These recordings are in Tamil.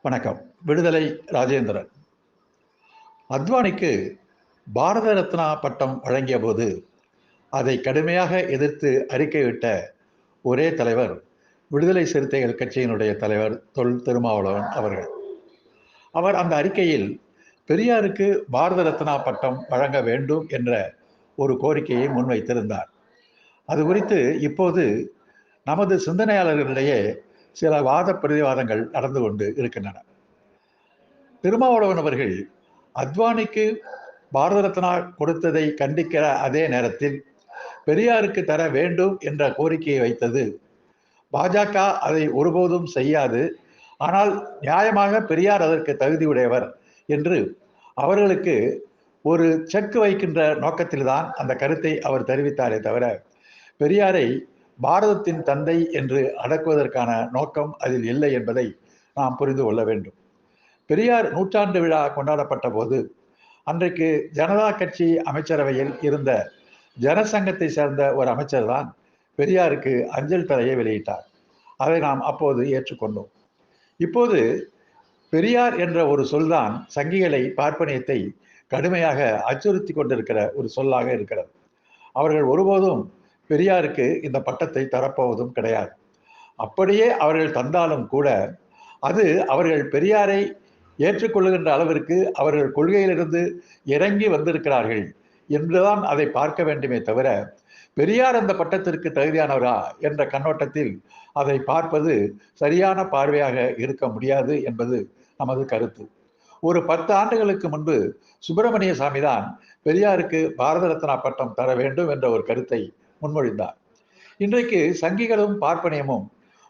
வணக்கம். விடுதலை ராஜேந்திரன். அத்வானிக்கு பாரத ரத்னா பட்டம் வழங்கிய போது அதை கடுமையாக எதிர்த்து அறிக்கைவிட்ட ஒரே தலைவர் விடுதலை சிறுத்தைகள் கட்சியினுடைய தலைவர் தொல் திருமாவளவன் அவர்கள். அவர் அந்த அறிக்கையில் பெரியாருக்கு பாரத ரத்னா பட்டம் வழங்க வேண்டும் என்ற ஒரு கோரிக்கையை முன்வைத்திருந்தார். அது குறித்து இப்போது நமது சிந்தனையாளர்களிடையே சில வாத பிரதிவாதங்கள் நடந்து கொண்டு இருக்கின்றன. திருமாவளவன் அவர்கள் அத்வானிக்கு பாரத ரத்னா கொடுத்ததை கண்டிக்கிற அதே நேரத்தில் பெரியாருக்கு தர வேண்டும் என்ற கோரிக்கையை வைத்தது பாஜக அதை ஒருபோதும் செய்யாது, ஆனால் நியாயமாக பெரியார் அதற்கு தகுதியுடையவர் என்று அவர்களுக்கு ஒரு செக் வைக்கின்ற நோக்கத்தில்தான் அந்த கருத்தை அவர் தெரிவித்தாரே தவிர பெரியாரை பாரதத்தின் தந்தை என்று அடக்குவதற்கான நோக்கம் அதில் இல்லை என்பதை நாம் புரிந்து கொள்ள வேண்டும். பெரியார் நூற்றாண்டு விழா கொண்டாடப்பட்ட போது அன்றைக்கு ஜனதா கட்சி அமைச்சரவையில் இருந்த ஜனசங்கத்தை சேர்ந்த ஒரு அமைச்சர் தான் பெரியாருக்கு அஞ்சல் தலையை வெளியிட்டார். அதை நாம் அப்போது ஏற்றுக்கொண்டோம். இப்போது பெரியார் என்ற ஒரு சொல்தான் சங்கிகளை, பார்ப்பனியத்தை கடுமையாக அச்சுறுத்தி கொண்டிருக்கிற ஒரு சொல்லாக இருக்கிறது. அவர்கள் ஒருபோதும் பெரியாருக்கு இந்த பட்டத்தை தரப்போவதும் கிடையாது. அப்படியே அவர்கள் தந்தாலும் கூட அது அவர்கள் பெரியாரை ஏற்றுக்கொள்ளுகின்ற அளவிற்கு அவர்கள் கொள்கையிலிருந்து இறங்கி வந்திருக்கிறார்கள் என்றுதான் அதை பார்க்க வேண்டுமே தவிர பெரியார் அந்த பட்டத்திற்கு தகுதியானவரா என்ற கண்ணோட்டத்தில் அதை பார்ப்பது சரியான பார்வையாக இருக்க முடியாது என்பது நமது கருத்து. ஒரு 10 ஆண்டுகளுக்கு முன்பு சுப்பிரமணிய சாமி தான் பெரியாருக்கு பாரத ரத்னா பட்டம் தர வேண்டும் என்ற ஒரு கருத்தை முன்மொழிந்தார். இன்றைக்கு சங்கிகளும் பார்ப்பனியமும்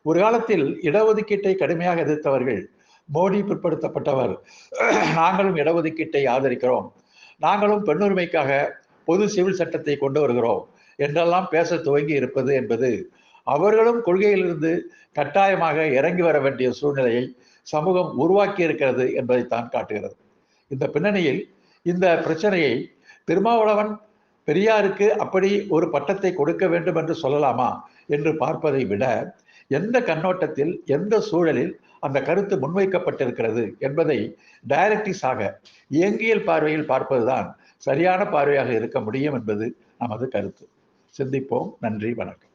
ஒரு காலத்தில் இடஒதுக்கீட்டை கடுமையாக எதிர்த்தவர்கள் மோடி பிற்படுத்தப்பட்டவர், நாங்களும் இடஒதுக்கீட்டை ஆதரிக்கிறோம், நாங்களும் பெண்ணுரிமைக்காக பொது சிவில் சட்டத்தை கொண்டு வருகிறோம் என்றெல்லாம் பேச துவங்கி இருப்பது என்பது அவர்களும் கொள்கையிலிருந்து கட்டாயமாக இறங்கி வர வேண்டிய சூழ்நிலையை சமூகம் உருவாக்கி இருக்கிறது என்பதைத்தான் காட்டுகிறது. இந்த பின்னணியில் இந்த பிரச்சனையை திருமாவளவன் பெரியாருக்கு அப்படி ஒரு பட்டத்தை கொடுக்க வேண்டும் என்று சொல்லலாமா என்று பார்ப்பதை விட எந்த கண்ணோட்டத்தில் எந்த சூழலில் அந்த கருத்து முன்வைக்கப்பட்டிருக்கிறது என்பதை டைரக்டிஸாக இயங்கியல் பார்வையில் பார்ப்பதுதான் சரியான பார்வையாக இருக்க முடியும் என்பது நமது கருத்து. சிந்திப்போம். நன்றி, வணக்கம்.